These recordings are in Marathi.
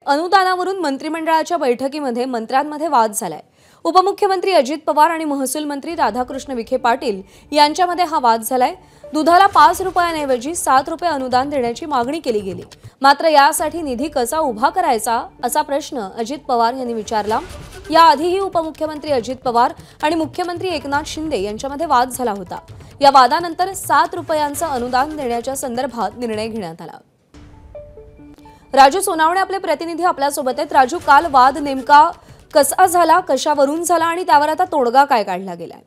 अनुदानावरून मंत्रिमंडळाच्या बैठकीमध्ये मंत्र्यांमध्ये वाद झालाय। उपमुख्यमंत्री अजित पवार आणि महसूल मंत्री राधाकृष्ण विखे पाटील यांच्यामध्ये हा वाद झालाय। दुधाला 5 रुपयांऐवजी 7 रुपये अनुदान देण्याची मागणी केली गेली। मात्र यासाठी निधी कसा उभा करायचा असा प्रश्न अजित पवार यांनी विचारला। याआधीही उपमुख्यमंत्री अजित पवार आणि मुख्यमंत्री एकनाथ शिंदे यांच्यामध्ये वाद झाला होता। या वादानंतर 7 रुपयांचं अनुदान देण्याच्या संदर्भात निर्णय घेण्यात आला। राजू सोनावणे आपले प्रतिनिधी आपल्या सोबत आहेत। राजू, काल वाद नेमका कसा झाला, कशावरून झाला आणि त्यावर आता तोडगा काय काढला गेलाय?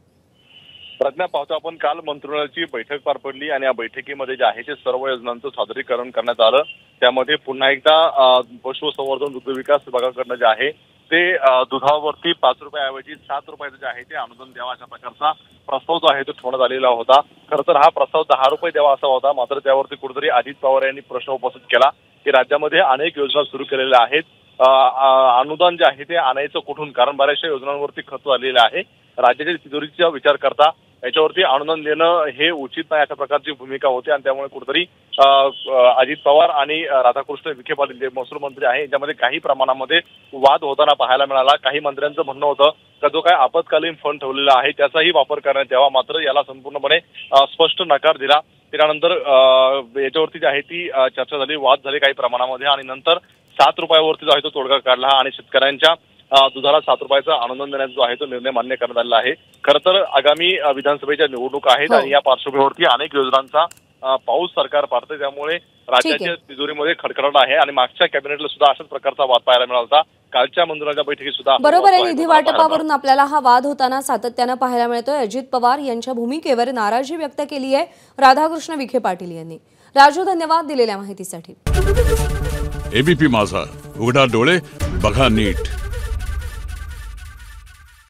प्रज्ञा, पाहतो आपण काल मंत्रिमंडळाची बैठक पार पडली आणि या बैठकीमध्ये जे आहे ते सर्व योजनांचं सादरीकरण करण्यात आलं। त्यामध्ये पुन्हा एकदा पशुसंवर्धन दुग्ध विकास विभागाकडून जे आहे ते दुधावरती 5 रुपयाऐवजी 7 रुपयाचं जे आहे ते अनुदान द्यावा अशा प्रकारचा प्रस्ताव जो आहे तो ठेवण्यात आलेला होता। खरं तर हा प्रस्ताव 10 रुपये द्यावा असा होता, मात्र त्यावरती कुठेतरी अजित पवार यांनी प्रश्न उपस्थित केला की राज्यामध्ये अनेक योजना सुरू केलेल्या आहेत, अनुदान जे आहे ते आणायचं कुठून, कारण बऱ्याचशा योजनांवरती खर्च झालेला आहे। राज्याच्या तिजोरीचा विचार करता याच्यावरती अनुदान देणं हे उचित नाही अशा प्रकारची भूमिका होती आणि त्यामुळे कुठेतरी अजित पवार आणि राधाकृष्ण विखे पाटील जे महसूल मंत्री आहे यांच्यामध्ये काही प्रमाणामध्ये वाद होताना पाहायला मिळाला। काही मंत्र्यांचं म्हणणं होतं का जो काय आपत्कालीन फंड ठेवलेला आहे त्याचाही वापर करण्यात यावा, मात्र याला संपूर्णपणे स्पष्ट नकार दिला। त्यानंतर याच्यावरती जी आहे ती चर्चा झाली, वाद झाले काही प्रमाणामध्ये आणि नंतर 7 रुपयावरती जो आहे तो तोडगा काढला आणि शेतकऱ्यांच्या दुधाला 7 रुपयाचा अनुदान देण्याचा जो आहे तो निर्णय मान्य करण्यात आलेला आहे। खरं तर आगामी विधानसभेच्या निवडणुका आहेत आणि या पार्श्वभूमीवरती अनेक योजनांचा पाऊस सरकार पाडते, त्यामुळे राज्याच्या तिजोरीमध्ये खडखडाट आहे आणि मागच्या कॅबिनेटला सुद्धा अशाच प्रकारचा वाद पाहायला मिळाला होता। कालच्या मंत्रिमंडळाच्या बैठकीत सुद्धा बरोबर आहे, निधी वाटपावरून आपल्याला हा वाद होताना सातत्याने पाहायला मिळतोय। अजित पवार यांच्या भूमिकेवर नाराजी व्यक्त केली आहे राधाकृष्ण विखे पाटील यांनी। राजू, धन्यवाद दिलेल्या माहितीसाठी। एबीपी माझा, उघडा डोळे बघा नीट।